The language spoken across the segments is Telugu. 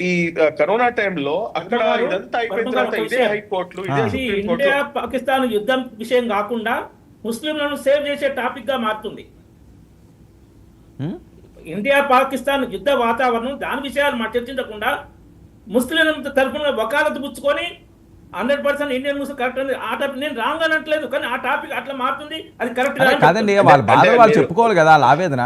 ఈ కరోనా టైంలో అక్కడ ఇదంతా అయిపోయిన తర్వాత ఇదే హైకోర్టులు ఇదే సుప్రీం కోర్టు ఇండియా పాకిస్తాన్ యుద్ధం విషయం కాకుండా ముస్లింలను సేవ్ చేసే టాపిక్ గా మారుతుంది. ఇండియా పాకిస్తాన్ యుద్ధ వాతావరణం దాని విషయాలు చర్చించకుండా ముస్లింల తరఫున వకాలతు పుచ్చుకొని 100% ఇండియన్ ముస్లిం కరెక్ట్ అని ఆ టాపిక్ నేను రాంగ్ అనట్లేదు, కానీ ఆ టాపిక్ అట్లా మారుతుంది, అది కరెక్ట్ కాదండి. వాళ్ళ బాధ వాళ్ళు చెప్పుకోవాలి కదా, వాళ్ళ ఆవేదన.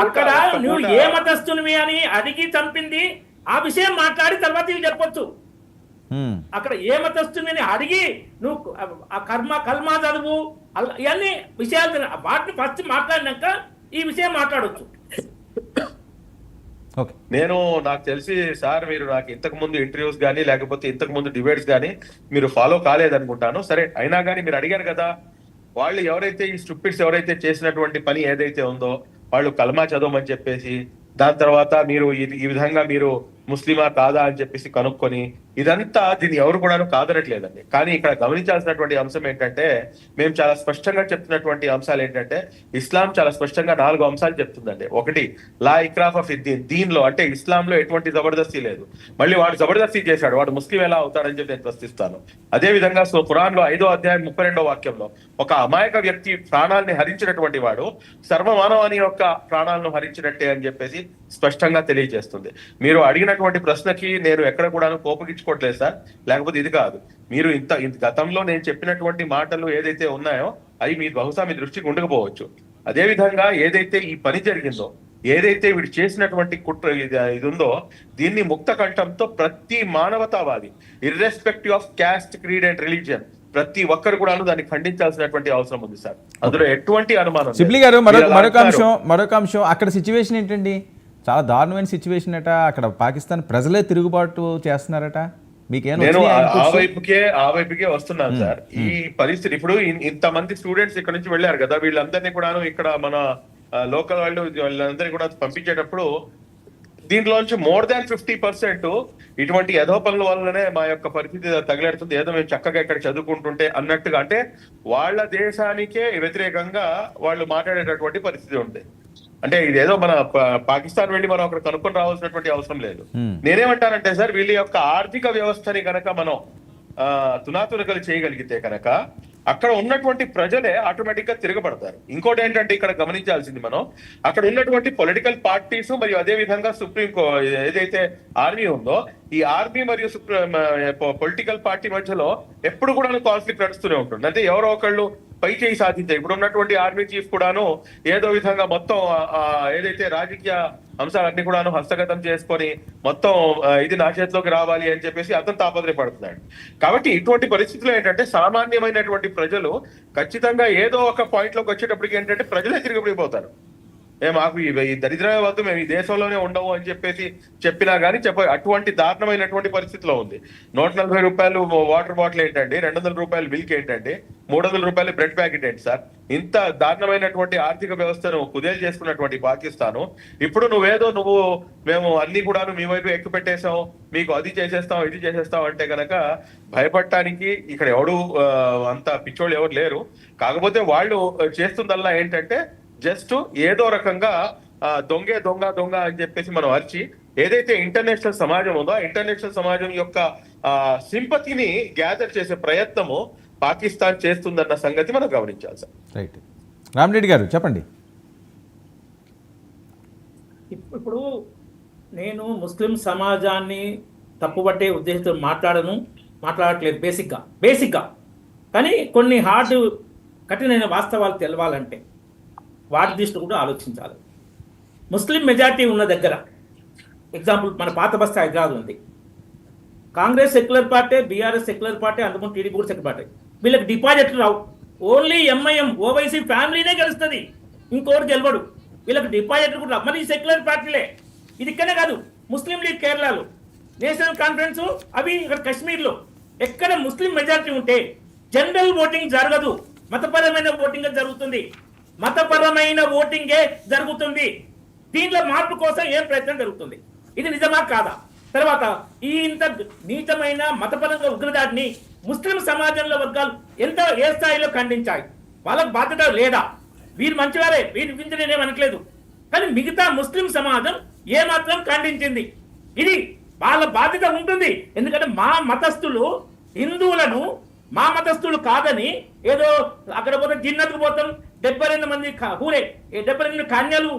అక్కడ నువ్వు ఏ మతస్థునివి అని అడిగి చంపింది ఆ విషయం మాట్లాడి తర్వాత ఇవి చెప్పొచ్చు. అక్కడ ఏ మతస్థుని అడిగి నువ్వు ఆ కల్మా చదువు ఇవన్నీ విషయాలు వాటిని ఫస్ట్ మాట్లాడినాక ఈ విషయం మాట్లాడొచ్చు. నేను నాకు తెలిసి సార్ మీరు నాకు ఇంతకు ముందు ఇంటర్వ్యూస్ కానీ లేకపోతే ఇంతకు ముందు డిబేట్స్ కానీ మీరు ఫాలో కాలేదనుకుంటాను. సరే, అయినా కానీ మీరు అడిగారు కదా, వాళ్ళు ఎవరైతే ఈ స్టూపిడ్స్ ఎవరైతే చేసినటువంటి పని ఏదైతే ఉందో వాళ్ళు కల్మా చదవమని చెప్పేసి దాని తర్వాత మీరు ఈ విధంగా మీరు ముస్లిమా కాదా అని చెప్పేసి కనుక్కొని ఇదంతా దీన్ని ఎవరు కూడా కాదనట్లేదండి. కానీ ఇక్కడ గమనించాల్సినటువంటి అంశం ఏంటంటే, మేము చాలా స్పష్టంగా చెప్తున్నటువంటి అంశాలు ఏంటంటే, ఇస్లాం చాలా స్పష్టంగా 4 అంశాలు చెప్తుందండి. ఒకటి, లా ఇక్రాఫ్ ఆఫ్ ఇద్దీన్, దీనిలో అంటే ఇస్లాంలో ఎటువంటి జబర్దస్తి లేదు. మళ్ళీ వాడు జబర్దస్తి చేశాడు, వాడు ముస్లిం ఎలా అవుతాడని చెప్పి నేను ప్రశ్నిస్తాను. అదే విధంగా ఖురాన్ లో 5వ అధ్యాయం 32వ వాక్యంలో ఒక అమాయక వ్యక్తి ప్రాణాలని హరించినటువంటి వాడు సర్వమానవాని యొక్క ప్రాణాలను హరించినట్టే అని చెప్పేసి స్పష్టంగా తెలియజేస్తుంది. మీరు అడిగినటువంటి ప్రశ్నకి నేను ఎక్కడ కూడా కోపగించుకోవట్లేదు సార్, లేకపోతే ఇది కాదు. మీరు ఇంత గతంలో నేను చెప్పినటువంటి మాటలు ఏదైతే ఉన్నాయో అవి మీ బహుశా మీ దృష్టికి ఉండకపోవచ్చు. అదే విధంగా ఏదైతే ఈ పని జరిగిందో, ఏదైతే వీడు చేసినటువంటి కుట్ర ఇది ఉందో, దీన్ని ముక్త కంఠంతో ప్రతి మానవతావాది irrespective of caste, creed and religion ప్రతి ఒక్కరు కూడా దాన్ని ఖండించాల్సినటువంటి అవసరం ఉంది సార్. అందులో ఎటువంటి అనుమానం. సిబ్లీ గారు మరొక అంశం అక్కడ సిచ్యువేషన్ ఏంటండి? చాలా దారుణమైన సిచ్యువేషన్ అట. అక్కడ పాకిస్తాన్ ప్రజలే తిరుగుబాటు చేస్తున్నారట. నేను ఆ వైపుకే వస్తున్నాను సార్. ఈ పరిస్థితి ఇప్పుడు ఇంతమంది స్టూడెంట్స్ ఇక్కడ నుంచి వెళ్ళారు కదా, వీళ్ళందరినీ కూడా ఇక్కడ మన లోకల్ వాళ్ళందరినీ కూడా పంపించేటప్పుడు దీంట్లోంచి మోర్ దాన్ 50% ఇటువంటి యథో పనుల వల్లనే మా యొక్క పరిస్థితి తగిలేడుతుంది, ఏదో మేము చక్కగా ఇక్కడ చదువుకుంటుంటే అన్నట్టుగా, అంటే వాళ్ళ దేశానికే వ్యతిరేకంగా వాళ్ళు మాట్లాడేటటువంటి పరిస్థితి ఉంది. అంటే ఇదేదో మన పాకిస్తాన్ వెళ్ళి మనం అక్కడ కనుక్కొని రావాల్సినటువంటి అవసరం లేదు. నేనేమంటానంటే సార్, వీళ్ళ యొక్క ఆర్థిక వ్యవస్థని కనుక మనం తునాతునకలు చేయగలిగితే కనుక అక్కడ ఉన్నటువంటి ప్రజలే ఆటోమేటిక్ గా తిరగబడతారు. ఇంకోటి ఏంటంటే ఇక్కడ గమనించాల్సింది మనం, అక్కడ ఉన్నటువంటి పొలిటికల్ పార్టీస్ మరియు అదే విధంగా సుప్రీం ఏదైతే ఆర్మీ ఉందో, ఈ ఆర్మీ మరియు పొలిటికల్ పార్టీ మధ్యలో ఎప్పుడు కూడా కాన్ఫ్లిక్ట్ నడుస్తూనే ఉంటుంది. అంటే ఎవరో ఒకళ్ళు పై చేయి సాధించారు. ఇప్పుడు ఉన్నటువంటి ఆర్మీ చీఫ్ కూడాను ఏదో విధంగా మొత్తం ఏదైతే రాజకీయ అంశాలన్నీ కూడాను హస్తగతం చేసుకొని మొత్తం ఇది నా చేతిలోకి రావాలి అని చెప్పేసి అతను తాపత్రయపడుతున్నాడు. కాబట్టి ఇటువంటి పరిస్థితుల్లో ఏంటంటే సామాన్యమైనటువంటి ప్రజలు ఖచ్చితంగా ఏదో ఒక పాయింట్ లోకి వచ్చేటప్పటికి ఏంటంటే ప్రజలే తిరిగిపోతారు. మాకు ఈ దరిద్రమే వద్దు, మేము ఈ దేశంలోనే ఉండవు అని చెప్పేసి చెప్పినా కానీ అటువంటి దారుణమైనటువంటి పరిస్థితిలో ఉంది. 140 రూపాయలు వాటర్ బాటిల్ ఏంటండి, 200 రూపాయలు మిల్క్ ఏంటండి, 300 రూపాయలు బ్రెడ్ ప్యాకెట్ ఏంటి సార్? ఇంత దారుణమైనటువంటి ఆర్థిక వ్యవస్థను కుదేలు చేసుకున్నటువంటి పాకిస్తాను ఇప్పుడు మేము అన్ని కూడా మీ వైపు ఎక్కువ పెట్టేసాం, మీకు అది చేసేస్తాం ఇది చేసేస్తాం అంటే కనుక భయపడటానికి ఇక్కడ ఎవడు అంత పిచ్చోళ్ళు ఎవరు లేరు. కాకపోతే వాళ్ళు చేస్తుందల్లా ఏంటంటే జస్ట్ ఏదో రకంగా దొంగ అని చెప్పేసి మనం అరిచి ఏదైతే ఇంటర్నేషనల్ సమాజం ఉందో, ఇంటర్నేషనల్ సమాజం యొక్క సింపతిని గ్యాదర్ చేసే ప్రయత్నము పాకిస్తాన్ చేస్తుందన్న సంగతి మనం గమనించాలి సార్. రైట్, రామరెడ్డి గారు చెప్పండి. ఇప్పుడు నేను ముస్లిం సమాజాన్ని తప్పుపట్టే ఉద్దేశంతో మాట్లాడట్లేదు బేసిక్గా, కానీ కొన్ని కఠినమైన వాస్తవాలు తెలవాలంటే వాటి దృష్టి కూడా ఆలోచించాలి. ముస్లిం మెజార్టీ ఉన్న దగ్గర, ఎగ్జాంపుల్ మన పాత బస్తా హైదరాబాద్ ఉంది, Congress secular party, BRS secular party, అందుకని టీడీపీ కూడా సెక్యులర్ పార్టీ. వీళ్ళకి డిపాజిట్లు రావు, ఓన్లీ ఎంఐఎం ఓవైసీ ఫ్యామిలీనే గెలుస్తుంది, ఇంకోటి గెలవడు. వీళ్ళకి డిపాజిట్లు కూడా రావు. మరి సెక్యులర్ పార్టీలే, ఇది ఇక్కడే కాదు, ముస్లిం లీగ్ కేరళలో, నేషనల్ కాన్ఫరెన్స్ అవి ఇక్కడ కాశ్మీర్లో, ఎక్కడ ముస్లిం మెజార్టీ ఉంటే జనరల్ ఓటింగ్ జరగదు, మతపరమైన ఓటింగ్ జరుగుతుంది. మతపరమైన ఓటింగే జరుగుతుంది. దీంట్లో మార్పు కోసం ఏం ప్రయత్నం జరుగుతుంది? ఇది నిజమా కాదా? తర్వాత ఈ ఇంత నీచమైన మతపరంగా ఉగ్రదాడిని ముస్లిం సమాజంలో వర్గాలు ఏ స్థాయిలో ఖండించాయి? వాళ్ళకు బాధ్యత లేదా? వీరు మంచివారే, వీరి గురించి నేనేమనట్లేదు, కానీ మిగతా ముస్లిం సమాజం ఏమాత్రం ఖండించింది. ఇది వాళ్ళ బాధ్యత ఉంటుంది. ఎందుకంటే మా మతస్థులు హిందువులను మా మతస్థులు కాదని ఏదో అక్కడ పోతే జిన్నత్కు పోతాం 72 మంది ఊరే 72 కన్యలు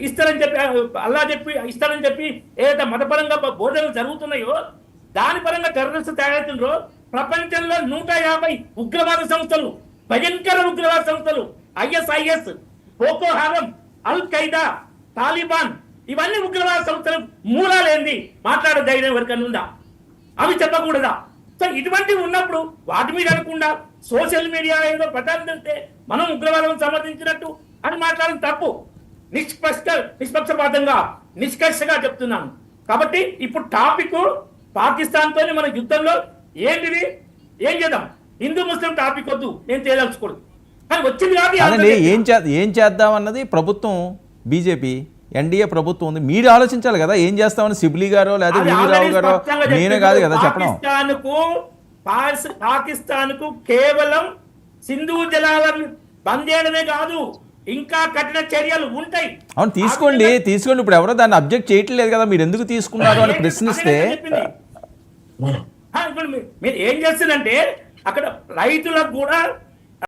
ఇస్తారని చెప్పి అల్లా చెప్పి ఇస్తారని చెప్పి ఏదైతే మతపరంగా బోధనలు జరుగుతున్నాయో దాని పరంగా టెర్రరిస్ట్ తయారవుతుండ్రో ప్రపంచంలో 150 ఉగ్రవాద సంస్థలు, భయంకర ఉగ్రవాద సంస్థలు, ISIS, బోకో హరం, అల్ ఖైదా, తాలిబాన్, ఇవన్నీ ఉగ్రవాద సంస్థలు మూలాలేంది మాట్లాడే ధైర్యం ఎవరికన్నా ఉందా? అవి చెప్పకూడదా? సో ఇటువంటివి ఉన్నప్పుడు వాటి మీద అనకుండా సోషల్ మీడియా ఏదో ప్రచారం మనం ఉగ్రవాదం సమర్థించినట్టు అని మాట్లాడడం తప్పు. నిష్పక్షపాతంగా నిష్కర్షగా చెప్తున్నాను. కాబట్టి ఇప్పుడు టాపిక్ పాకిస్తాన్తో మన యుద్ధంలో ఏంటిది, ఏం చేద్దాం? హిందూ ముస్లిం టాపిక్ వద్దు, నేను తేల్చకూడదు. కానీ వచ్చింది అదండి కాబట్టి ఏం చేద్దాం అన్నది ప్రభుత్వం, బీజేపీ ఎన్డీఏ ప్రభుత్వం ఉంది. మీరు ఆలోచించాలి కదా ఏం చేస్తామని. సిబ్లీ గారో లేదా రావు గారో నేనే కాదు కదా చెప్పడం. పాకిస్తాన్కు కేవలం సింధు జలాలను బంద్ చేయడమే కాదు, ఇంకా కఠిన చర్యలు ఉంటాయి. అవును తీసుకోండి. ఇప్పుడు ఎవరో దాన్ని అబ్జెక్ట్ చేయట్లేదు కదా, మీరు ఎందుకు తీసుకున్నారు అని ప్రశ్నిస్తే ఇప్పుడు మీరు ఏం చేస్తుందంటే అక్కడ రైతులకు కూడా